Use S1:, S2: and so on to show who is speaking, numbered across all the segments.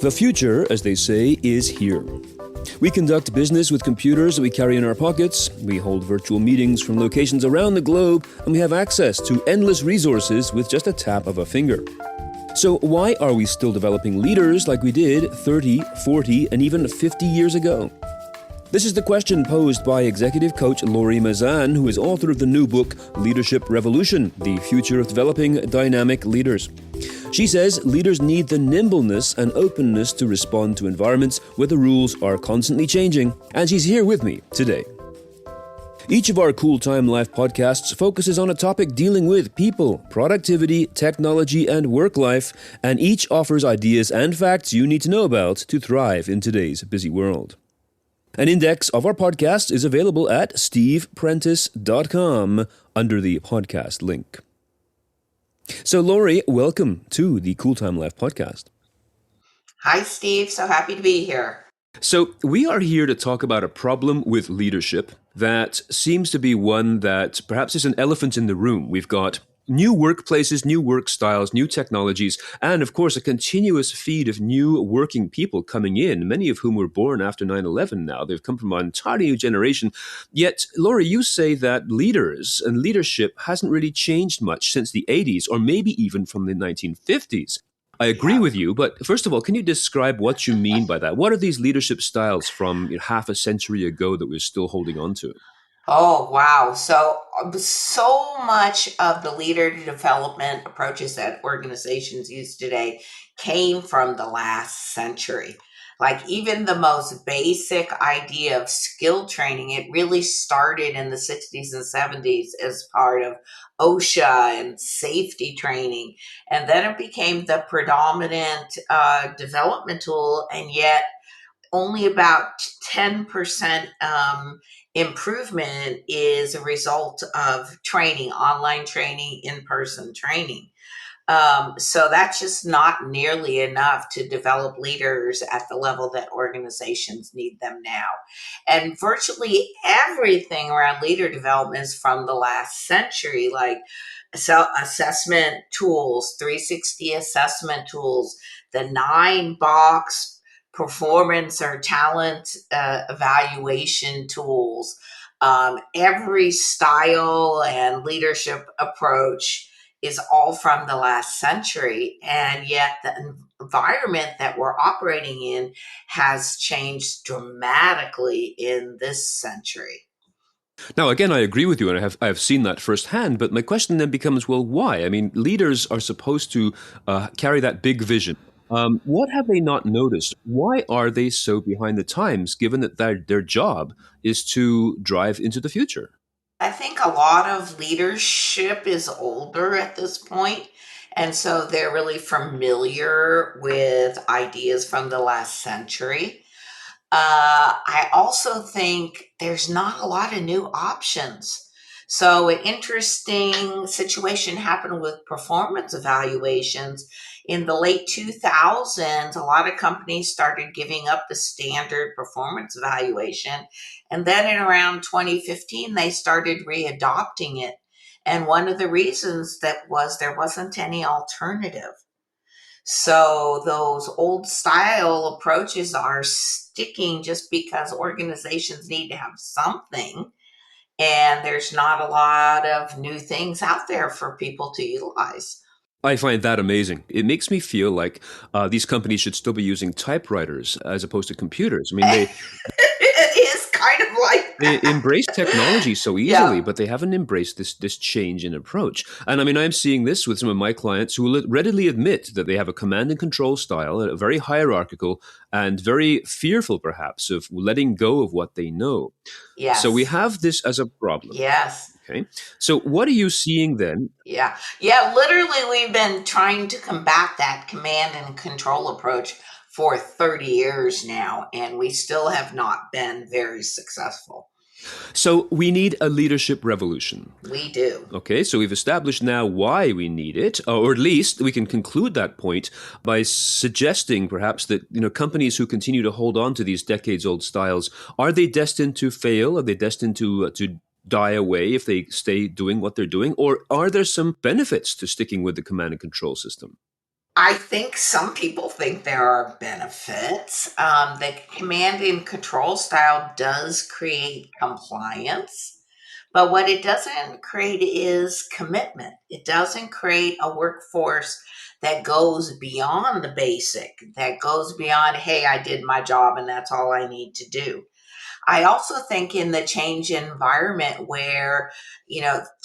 S1: The future, as they say, is here. We conduct business with computers that we carry in our pockets, we hold virtual meetings from locations around the globe, and we have access to endless resources with just a tap of a finger. So why are we still developing leaders like we did 30, 40, and even 50 years ago? This is the question posed by executive coach Laurie Mazan, who is author of the new book, Leadership Revolution, The Future of Developing Dynamic Leaders. She says leaders need the nimbleness and openness to respond to environments where the rules are constantly changing, and she's here with me today. Each of our Cool Time Life podcasts focuses on a topic dealing with people, productivity, technology, and work life, and each offers ideas and facts you need to know about to thrive in today's busy world. An index of our podcast is available at steveprentice.com under the podcast link. So, Laurie, welcome to the Cool Time Life podcast.
S2: Hi, Steve. So happy to be here.
S1: So, we are here to talk about a problem with leadership that seems to be one that perhaps is an elephant in the room. We've got new workplaces, new work styles, new technologies, and of course, a continuous feed of new working people coming in, many of whom were born after 9/11 now. They've come from an entirely new generation. Yet, Laurie, you say that leaders and leadership hasn't really changed much since the 80s, or maybe even from the 1950s. I agree with you, but first of all, can you describe what you mean by that? What are these leadership styles from half a century ago that we're still holding on to?
S2: Oh, wow. So much of the leader development approaches that organizations use today came from the last century. Like even the most basic idea of skill training, it really started in the 60s and 70s as part of OSHA and safety training. And then it became the predominant development tool, and yet only about 10% improvement is a result of training, online training, in-person training. So that's just not nearly enough to develop leaders at the level that organizations need them now. And virtually everything around leader development is from the last century, like assessment tools, 360 assessment tools, the 9-box performance or talent evaluation tools. Every style and leadership approach is all from the last century, and yet the environment that we're operating in has changed dramatically in this century.
S1: Now, again, I agree with you, and I have seen that firsthand, but my question then becomes, well, why? I mean, leaders are supposed to carry that big vision. What have they not noticed? Why are they so behind the times, given that their job is to drive into the future?
S2: I think a lot of leadership is older at this point, and so they're really familiar with ideas from the last century. I also think there's not a lot of new options. So, an interesting situation happened with performance evaluations. In the late 2000s, a lot of companies started giving up the standard performance evaluation. And then in around 2015, they started readopting it. And one of the reasons that was there wasn't any alternative. So those old style approaches are sticking just because organizations need to have something, and there's not a lot of new things out there for people to utilize.
S1: I find that amazing. It makes me feel like these companies should still be using typewriters as opposed to computers. I mean,
S2: It is kind of like
S1: they
S2: that.
S1: embrace technology so easily, but they haven't embraced this change in approach. And I mean, I'm seeing this with some of my clients who will readily admit that they have a command and control style, a very hierarchical and very fearful, perhaps, of letting go of what they know.
S2: Yes.
S1: So we have this as a problem.
S2: Yes.
S1: Okay. So what are you seeing then?
S2: Yeah. Literally, we've been trying to combat that command and control approach for 30 years now, and we still have not been very successful.
S1: So we need a leadership revolution.
S2: We do.
S1: Okay, so we've established now why we need it, or at least we can conclude that point by suggesting perhaps that, companies who continue to hold on to these decades-old styles, are they destined to fail? Are they destined to die away if they stay doing what they're doing? Or are there some benefits to sticking with the command and control system?
S2: I think some people think there are benefits. The command and control style does create compliance. But what it doesn't create is commitment. It doesn't create a workforce that goes beyond the basic, that goes beyond, hey, I did my job and that's all I need to do. I also think in the change environment where,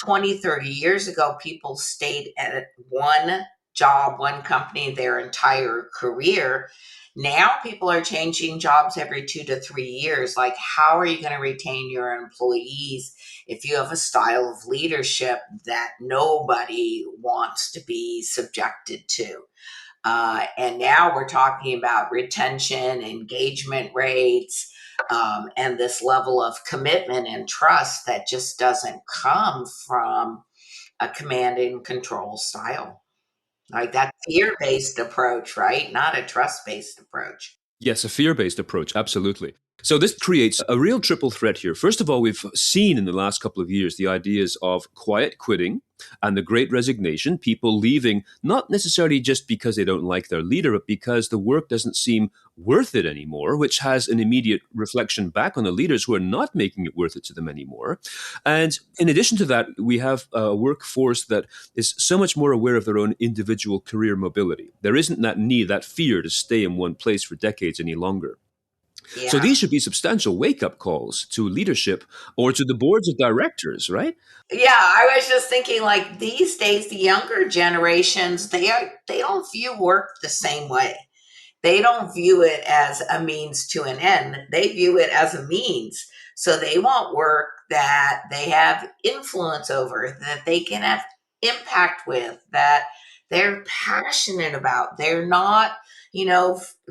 S2: 20, 30 years ago, people stayed at one job, one company their entire career. Now people are changing jobs every 2 to 3 years. Like, how are you going to retain your employees if you have a style of leadership that nobody wants to be subjected to? And now we're talking about retention, engagement rates, and this level of commitment and trust that just doesn't come from a command and control style. Like that fear based approach, right? Not a trust based approach.
S1: Yes, a fear based approach, absolutely. So this creates a real triple threat here. First of all, we've seen in the last couple of years the ideas of quiet quitting and the great resignation, people leaving not necessarily just because they don't like their leader, but because the work doesn't seem worth it anymore, which has an immediate reflection back on the leaders who are not making it worth it to them anymore. And in addition to that, we have a workforce that is so much more aware of their own individual career mobility. There isn't that need, that fear to stay in one place for decades any longer. So
S2: Yeah.
S1: these should be substantial wake up calls to leadership or to the boards of directors, right?
S2: Yeah, I was just thinking like these days the younger generations they don't view work the same way. They don't view it as a means to an end. They view it as a means. So they want work that they have influence over, that they can have impact with, that they're passionate about. They're not,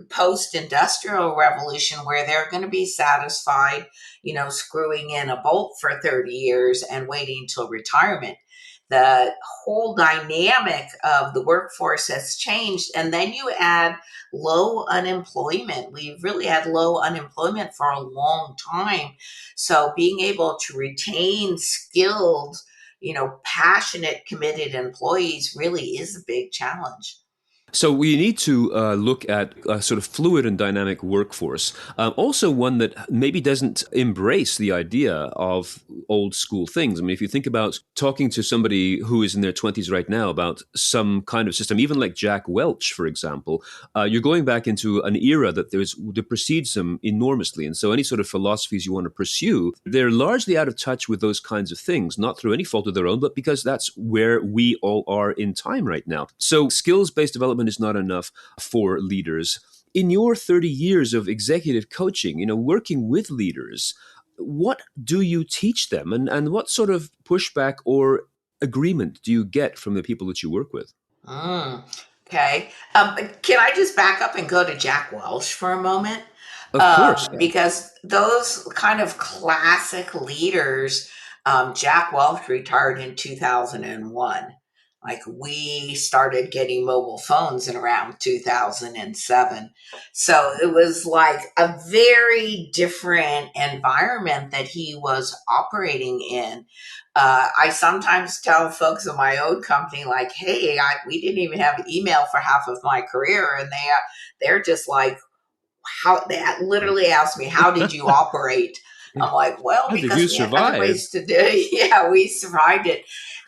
S2: post industrial revolution where they're going to be satisfied, screwing in a bolt for 30 years and waiting till retirement. The whole dynamic of the workforce has changed. And then you add low unemployment. We've really had low unemployment for a long time. So being able to retain skilled, passionate, committed employees really is a big challenge.
S1: So we need to look at a sort of fluid and dynamic workforce. Also, one that maybe doesn't embrace the idea of old school things. I mean, if you think about talking to somebody who is in their 20s right now about some kind of system, even like Jack Welch, for example, you're going back into an era that precedes them enormously. And so any sort of philosophies you want to pursue, they're largely out of touch with those kinds of things, not through any fault of their own, but because that's where we all are in time right now. So skills-based development is not enough for leaders. In your 30 years of executive coaching, working with leaders, what do you teach them, and what sort of pushback or agreement do you get from the people that you work with?
S2: Mm, okay. Can I just back up and go to Jack Welch for a moment?
S1: Of course.
S2: Because those kind of classic leaders, Jack Welch retired in 2001. Like we started getting mobile phones in around 2007. So it was like a very different environment that he was operating in. I sometimes tell folks in my own company, like, "Hey, we didn't even have email for half of my career," and they're just like, "How?" They literally asked me, "How did you operate?" I'm like, "Well,
S1: How did you
S2: because we had other
S1: survive?
S2: ways to do it." Yeah, we survived it.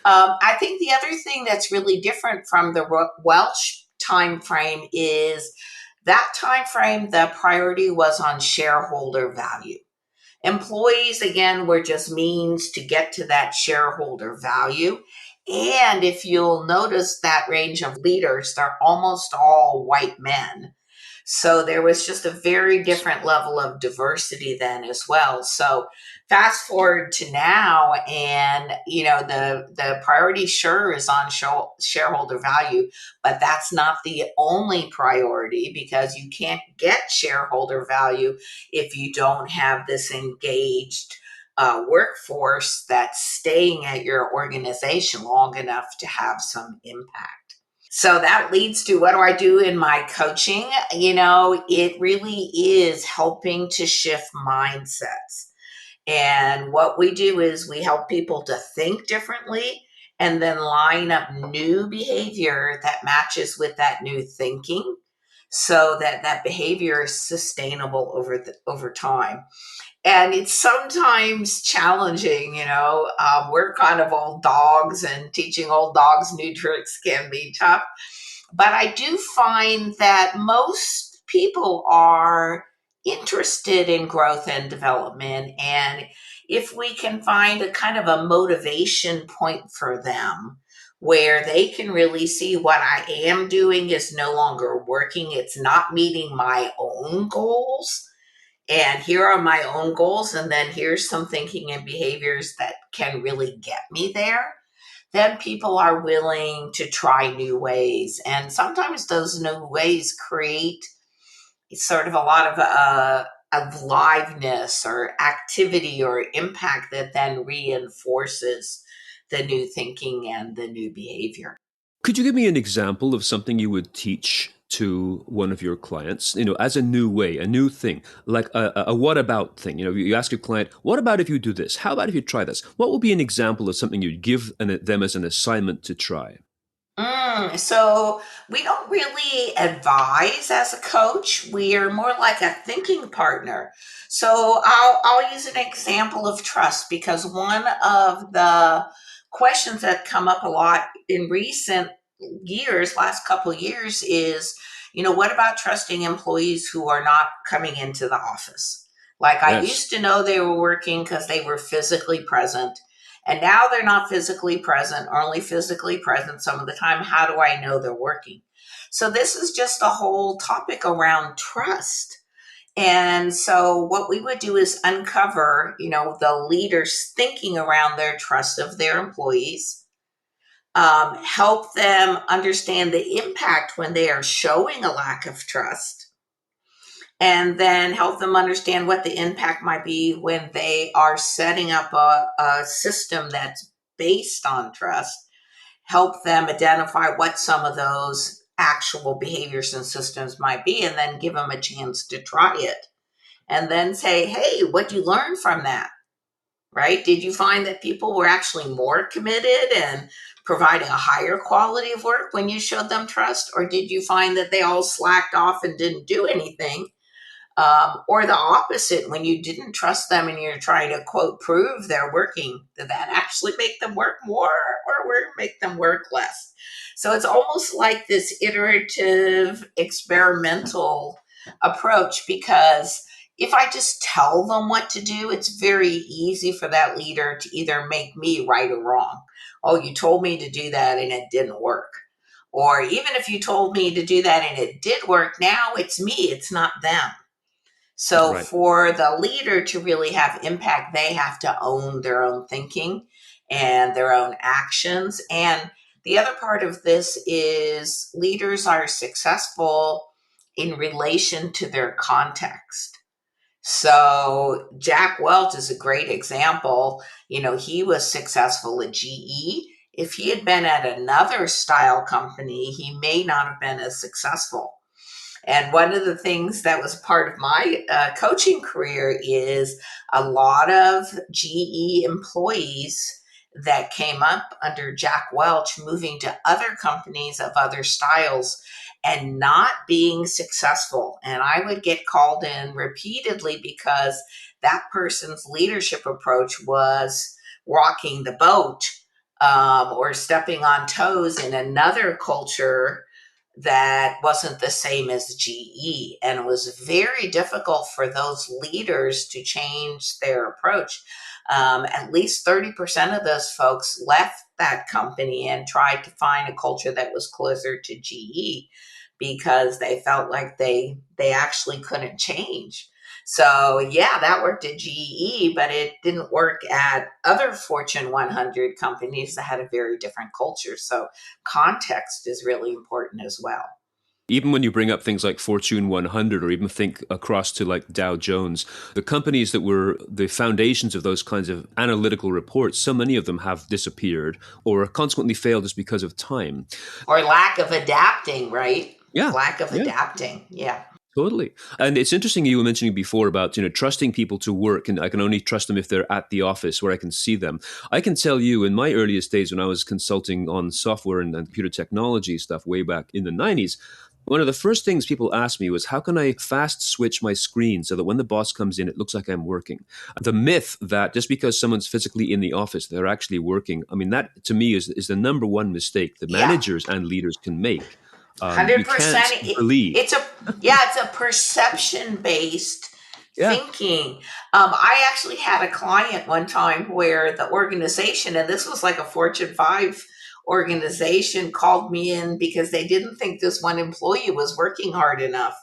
S2: I think the other thing that's really different from the Welch time frame is that time frame. The priority was on shareholder value. Employees, again, were just means to get to that shareholder value. And if you'll notice that range of leaders, they're almost all white men. So there was just a very different level of diversity then as well. So fast forward to now, and the priority sure is on shareholder value, but that's not the only priority because you can't get shareholder value if you don't have this engaged workforce that's staying at your organization long enough to have some impact. So that leads to what do I do in my coaching? It really is helping to shift mindsets. And what we do is we help people to think differently and then line up new behavior that matches with that new thinking so that that behavior is sustainable over time. And it's sometimes challenging, we're kind of old dogs, and teaching old dogs new tricks can be tough. But I do find that most people are interested in growth and development. And if we can find a kind of a motivation point for them where they can really see what I am doing is no longer working, it's not meeting my own goals. And here are my own goals, and then here's some thinking and behaviors that can really get me there, then people are willing to try new ways. And sometimes those new ways create sort of a lot of liveness or activity or impact that then reinforces the new thinking and the new behavior.
S1: Could you give me an example of something you would teach to one of your clients, as a new way, a new thing, like a what about thing? You ask your client, what about if you do this? How about if you try this? What would be an example of something you'd give them as an assignment to try?
S2: So we don't really advise as a coach. We are more like a thinking partner. So I'll use an example of trust, because one of the questions that come up a lot in recent years, last couple of years, is, what about trusting employees who are not coming into the office? Like, I
S1: Yes.
S2: used to know they were working because they were physically present, and now they're not physically present, or only physically present some of the time. How do I know they're working? So this is just a whole topic around trust. And so what we would do is uncover, the leaders thinking around their trust of their employees, help them understand the impact when they are showing a lack of trust, and then help them understand what the impact might be when they are setting up a system that's based on trust. Help them identify what some of those actual behaviors and systems might be, and then give them a chance to try it. And then say, hey, what did you learn from that? Right? Did you find that people were actually more committed and providing a higher quality of work when you showed them trust? Or did you find that they all slacked off and didn't do anything? Or the opposite, when you didn't trust them and you're trying to, quote, prove they're working, did that actually make them work more or make them work less? So it's almost like this iterative, experimental approach, because if I just tell them what to do, it's very easy for that leader to either make me right or wrong. Oh, you told me to do that and it didn't work. Or even if you told me to do that and it did work, now it's me, it's not them. So
S1: Right.
S2: for the leader to really have impact, they have to own their own thinking and their own actions. And the other part of this is leaders are successful in relation to their context. So Jack Welch is a great example. He was successful at GE. If he had been at another style company, he may not have been as successful. And one of the things that was part of my coaching career is a lot of GE employees that came up under Jack Welch moving to other companies of other styles and not being successful. And I would get called in repeatedly because that person's leadership approach was rocking the boat, or stepping on toes in another culture that wasn't the same as GE. And it was very difficult for those leaders to change their approach. At least 30% of those folks left that company and tried to find a culture that was closer to GE, because they felt like they actually couldn't change. So yeah, that worked at GE, but it didn't work at other Fortune 100 companies that had a very different culture. So context is really important as well.
S1: Even when you bring up things like Fortune 100, or even think across to like Dow Jones, the companies that were the foundations of those kinds of analytical reports, so many of them have disappeared or consequently failed just because of time.
S2: Or lack of adapting, right?
S1: Yeah,
S2: Lack of
S1: yeah.
S2: adapting. Yeah.
S1: Totally. And it's interesting you were mentioning before about, trusting people to work, and I can only trust them if they're at the office where I can see them. I can tell you in my earliest days when I was consulting on software and computer technology stuff way back in the 90s, one of the first things people asked me was, how can I fast switch my screen so that when the boss comes in, it looks like I'm working? The myth that just because someone's physically in the office, they're actually working, I mean, that to me is the number one mistake that
S2: Yeah.
S1: managers and leaders can make. You can't
S2: 100%.
S1: believe.
S2: It's a yeah, it's a perception based
S1: Yeah.
S2: thinking. I actually had a client one time where the organization, and this was like a Fortune 5 organization, called me in because they didn't think this one employee was working hard enough.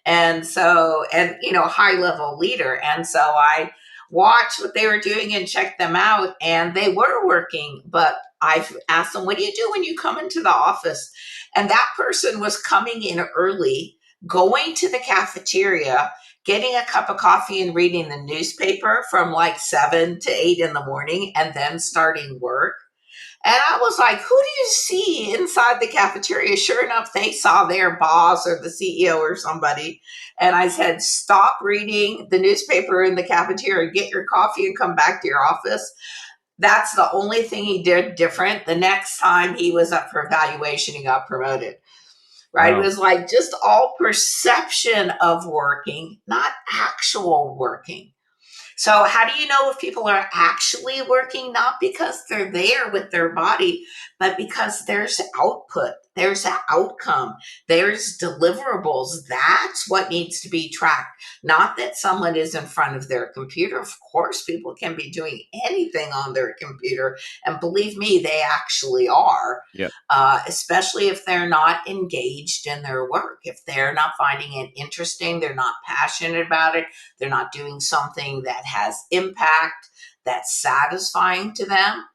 S2: And so, and high level leader. And so I watched what they were doing and checked them out, and they were working. But I asked them, what do you do when you come into the office? And that person was coming in early, going to the cafeteria, getting a cup of coffee and reading the newspaper from like 7 to 8 in the morning, and then starting work. And I was like, who do you see inside the cafeteria? Sure enough, they saw their boss or the CEO or somebody. And I said, stop reading the newspaper in the cafeteria, get your coffee and come back to your office. That's the only thing he did different. The next time he was up for evaluation, he got promoted. Right? It
S1: Wow.
S2: was like just all perception of working, not actual working. So, how do you know if people are actually working? Not because they're there with their body, but because there's output, there's an outcome, there's deliverables. That's what needs to be tracked. Not that someone is in front of their computer. Of course, people can be doing anything on their computer. And believe me, they actually are,
S1: Yeah.
S2: especially if they're not engaged in their work. If they're not finding it interesting, they're not passionate about it, they're not doing something that has impact, that's satisfying to them.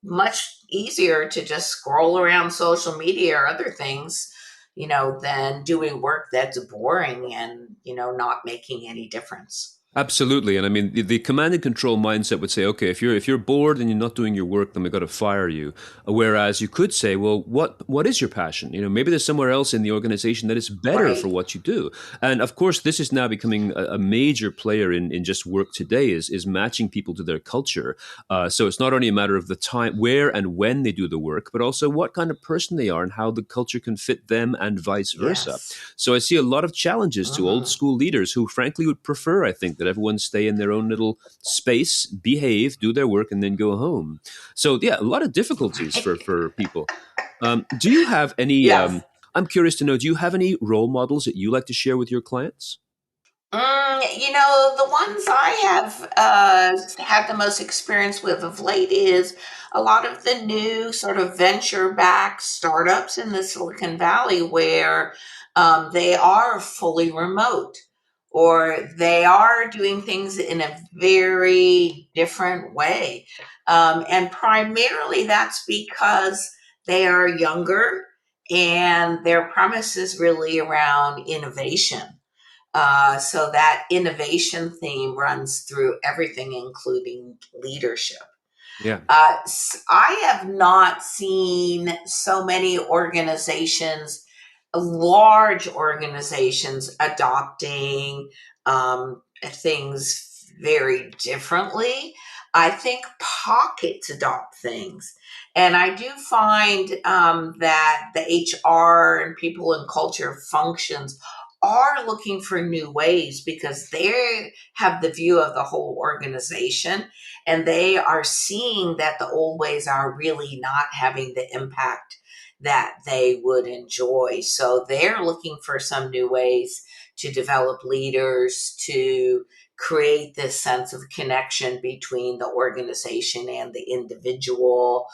S2: Much easier to just scroll around social media or other things, than doing work that's boring and, not making any difference.
S1: Absolutely, and I mean the command and control mindset would say, okay, if you're bored and you're not doing your work, then we got to fire you. Whereas you could say, well, what is your passion? Maybe there's somewhere else in the organization that is better for
S2: Right.
S1: what you do. And of course, this is now becoming a major player in just work today is matching people to their culture. So it's not only a matter of the time, where and when they do the work, but also what kind of person they are and how the culture can fit them and vice versa.
S2: Yes.
S1: So I see a lot of challenges to old
S2: Mhm.
S1: school leaders who, frankly, would prefer, I think, that everyone stay in their own little space, behave, do their work, and then go home. So yeah, a lot of difficulties for
S2: Right.
S1: for people. Do you have any?
S2: Yes.
S1: I'm curious to know. Do you have any role models that you like to share with your clients?
S2: The ones I have had the most experience with of late is a lot of the new sort of venture backed startups in the Silicon Valley where they are fully remote or they are doing things in a very different way. And primarily that's because they are younger and their premise is really around innovation, so that innovation theme runs through everything, including leadership.
S1: Yeah.
S2: I have not seen so many organizations, large organizations, adopting things very differently. I think pockets adopt things. And I do find that the HR and people in culture functions are looking for new ways because they have the view of the whole organization and they are seeing that the old ways are really not having the impact that they would enjoy. So they're looking for some new ways to develop leaders, to create this sense of connection between the organization and the individual,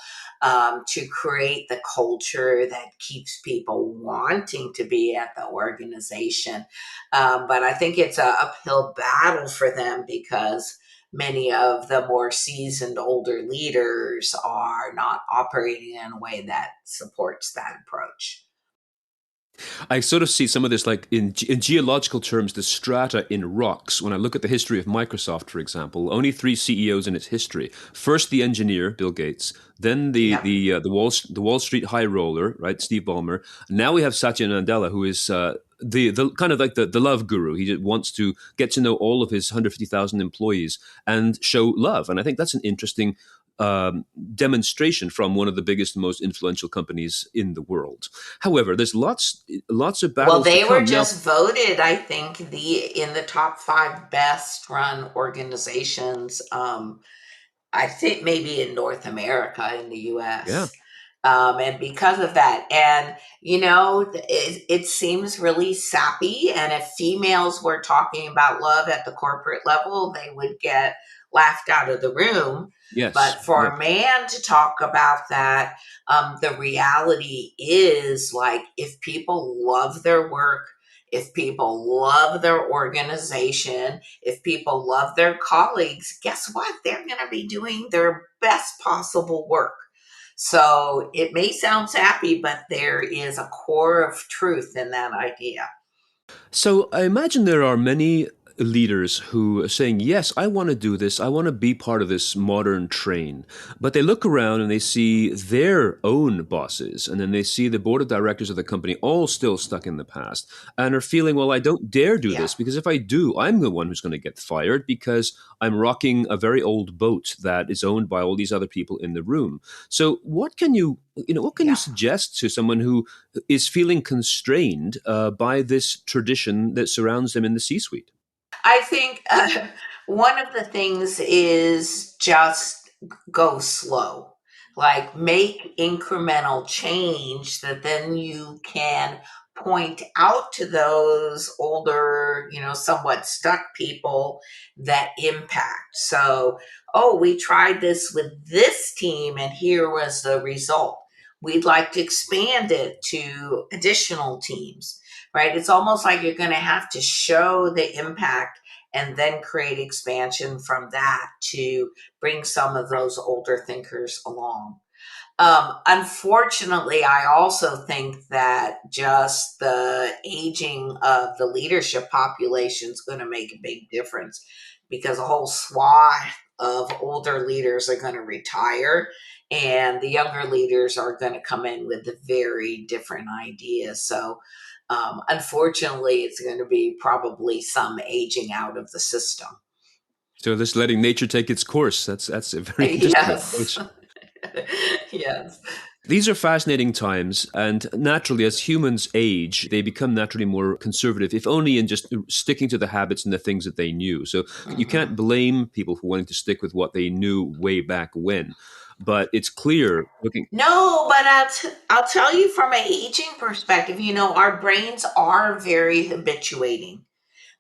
S2: to create the culture that keeps people wanting to be at the organization. But I think it's a uphill battle for them because many of the more seasoned older leaders are not operating in a way that supports that approach.
S1: I sort of see some of this like in geological terms, the strata in rocks. When I look at the history of Microsoft, for example, only three CEOs in its history. First, the engineer, Bill Gates. Then
S2: Yep.
S1: the Wall Street high roller, right, Steve Ballmer. Now we have Satya Nadella, who is the kind of like the love guru. He wants to get to know all of his 150,000 employees and show love. And I think that's an interesting demonstration from one of the biggest and most influential companies in the world. However, there's lots of
S2: Well,
S1: battles to
S2: they were
S1: come now.
S2: just voted, I think, the in the top 5 best run organizations. I think maybe in North America, in the
S1: Yeah.
S2: US. And because of that, and it seems really sappy. And if females were talking about love at the corporate level, they would get laughed out of the room.
S1: Yes.
S2: But for
S1: Yes.
S2: a man to talk about that, the reality is like if people love their work, if people love their organization, if people love their colleagues, guess what? They're going to be doing their best possible work. So it may sound sappy, but there is a core of truth in that idea.
S1: So I imagine there are many leaders who are saying, yes, I want to do this. I want to be part of this modern train. But they look around and they see their own bosses, and then they see the board of directors of the company all still stuck in the past and are feeling, well, I don't dare do
S2: Yeah.
S1: this because if I do, I'm the one who's going to get fired because I'm rocking a very old boat that is owned by all these other people in the room. So what can you
S2: Yeah.
S1: suggest to someone who is feeling constrained by this tradition that surrounds them in the C suite?
S2: I think one of the things is just go slow. Like make incremental change that then you can point out to those older, somewhat stuck people that impact. So, oh, we tried this with this team and here was the result. We'd like to expand it to additional teams, right? It's almost like you're going to have to show the impact and then create expansion from that to bring some of those older thinkers along. Unfortunately, I also think that just the aging of the leadership population is going to make a big difference because a whole swath of older leaders are going to retire and the younger leaders are going to come in with a very different ideas. So, unfortunately, it's going to be probably some aging out of the system.
S1: So just letting nature take its course. That's a very interesting
S2: Yes.
S1: approach.
S2: Yes.
S1: These are fascinating times, and naturally, as humans age, they become naturally more conservative, if only in just sticking to the habits and the things that they knew. So you can't
S2: Mhm.
S1: blame people for wanting to stick with what they knew way back when. But it's clear looking.
S2: No, but I'll tell you from an aging perspective, our brains are very habituating.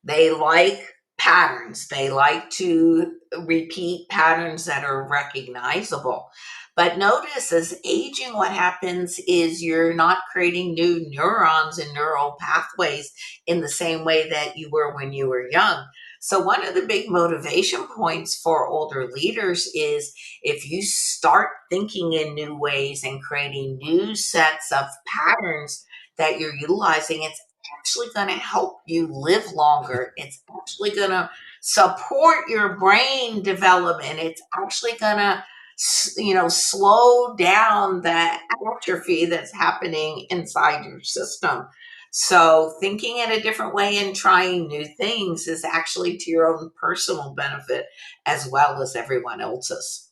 S2: They like patterns. They like to repeat patterns that are recognizable. But notice as aging, what happens is you're not creating new neurons and neural pathways in the same way that you were when you were young. So, one of the big motivation points for older leaders is if you start thinking in new ways and creating new sets of patterns that you're utilizing, it's actually going to help you live longer. It's actually going to support your brain development. It's actually going to, slow down the atrophy that's happening inside your system. So, thinking in a different way and trying new things is actually to your own personal benefit as well as everyone else's.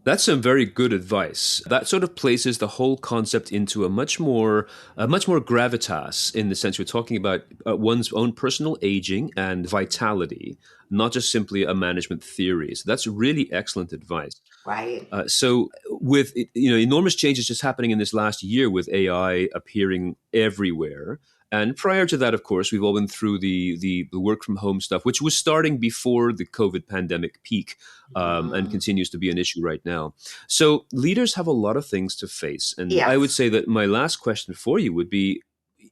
S1: That's some very good advice. That sort of places the whole concept into a much more gravitas in the sense we're talking about one's own personal aging and vitality, not just simply a management theory. So that's really excellent advice.
S2: Right?
S1: So with enormous changes just happening in this last year with AI appearing everywhere. And prior to that, of course, we've all been through the work from home stuff, which was starting before the COVID pandemic peak and
S2: Mhm.
S1: continues to be an issue right now. So leaders have a lot of things to face. And I would
S2: Yes.
S1: say that my last question for you would be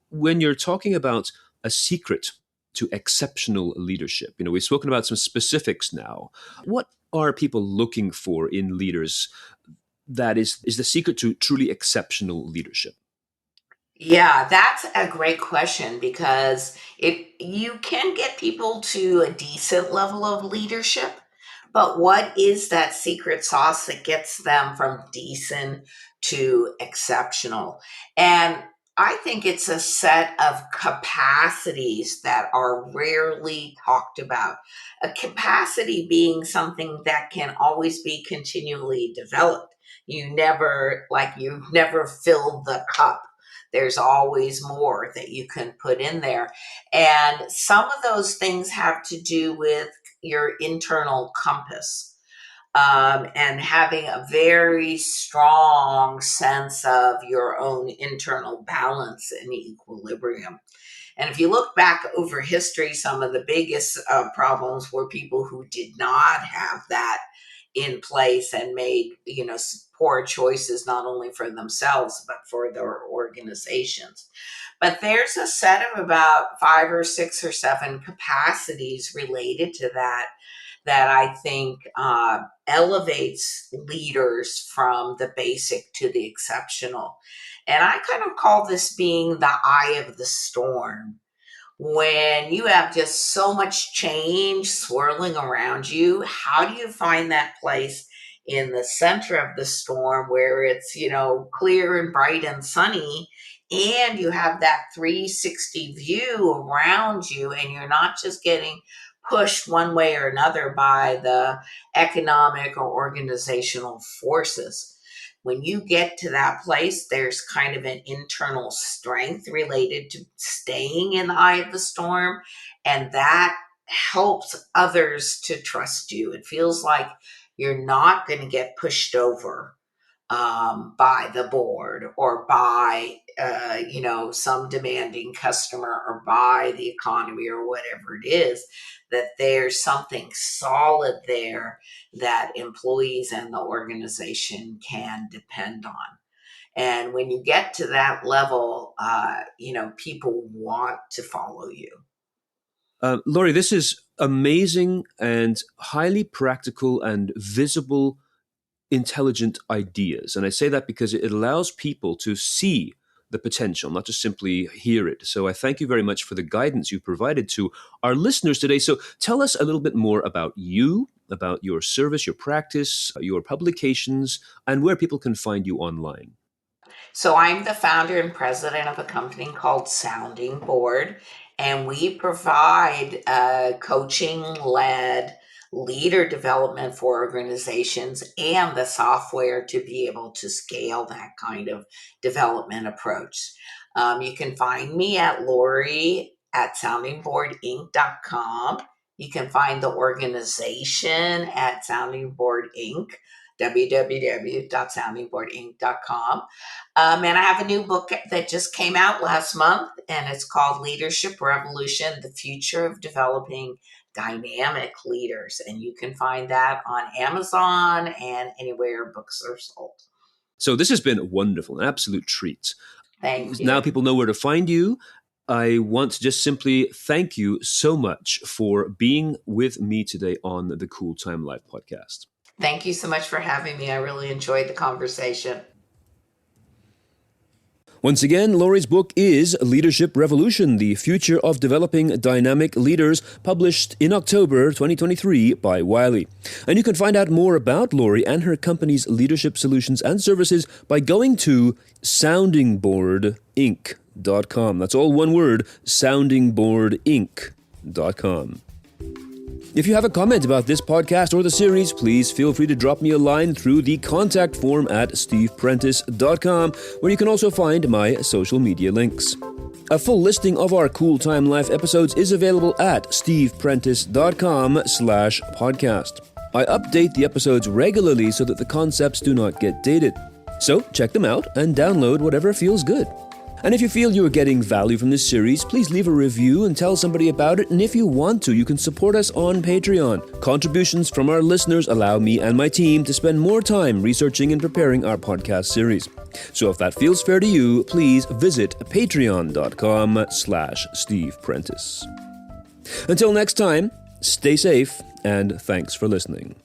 S1: when you're talking about a secret to exceptional leadership, we've spoken about some specifics now. What are people looking for in leaders that is the secret to truly exceptional leadership?
S2: Yeah, that's a great question because you can get people to a decent level of leadership, but what is that secret sauce that gets them from decent to exceptional? And I think it's a set of capacities that are rarely talked about. A capacity being something that can always be continually developed. You've never filled the cup. There's always more that you can put in there. And some of those things have to do with your internal compass, and having a very strong sense of your own internal balance and equilibrium. And if you look back over history, some of the biggest problems were people who did not have that in place and made, poor choices not only for themselves but for their organizations. But there's a set of about 5 or 6 or 7 capacities related to that I think elevates leaders from the basic to the exceptional. And I kind of call this being the eye of the storm. When you have just so much change swirling around you, how do you find that place in the center of the storm where it's, clear and bright and sunny, and you have that 360 view around you, and you're not just getting pushed one way or another by the economic or organizational forces? When you get to that place, there's kind of an internal strength related to staying in the eye of the storm, and that helps others to trust you. It feels like you're not going to get pushed over by the board or by some demanding customer or by the economy or whatever it is, that there's something solid there that employees and the organization can depend on. And when you get to that level, people want to follow you.
S1: Laurie, this is amazing and highly practical and visible, intelligent ideas. And I say that because it allows people to see the potential, not just simply hear it. So I thank you very much for the guidance you provided to our listeners today. So tell us a little bit more about you, about your service, your practice, your publications, and where people can find you online.
S2: So I'm the founder and president of a company called Sounding Board, and we provide coaching-led leader development for organizations and the software to be able to scale that kind of development approach. You can find me at Laurie at soundingboardinc.com. You can find the organization at Sounding Board Inc., www.soundingboardinc.com. And I have a new book that just came out last month, and it's called Leadership Revolution, The Future of Developing Dynamic Leaders. And you can find that on Amazon and anywhere books are sold.
S1: So this has been wonderful, an absolute treat.
S2: Thank you.
S1: Now people know where to find you. I want to just simply thank you so much for being with me today on the Cool Time Live podcast.
S2: Thank you so much for having me. I really enjoyed the conversation.
S1: Once again, Laurie's book is Leadership Revolution, The Future of Developing Dynamic Leaders, published in October 2023 by Wiley. And you can find out more about Laurie and her company's leadership solutions and services by going to soundingboardinc.com. That's all one word, soundingboardinc.com. If you have a comment about this podcast or the series, please feel free to drop me a line through the contact form at steveprentice.com, where you can also find my social media links. A full listing of our Cool Time Life episodes is available at steveprentice.com/podcast. I update the episodes regularly so that the concepts do not get dated. So check them out and download whatever feels good. And if you feel you are getting value from this series, please leave a review and tell somebody about it. And if you want to, you can support us on Patreon. Contributions from our listeners allow me and my team to spend more time researching and preparing our podcast series. So if that feels fair to you, please visit patreon.com/Steve Prentice. Until next time, stay safe and thanks for listening.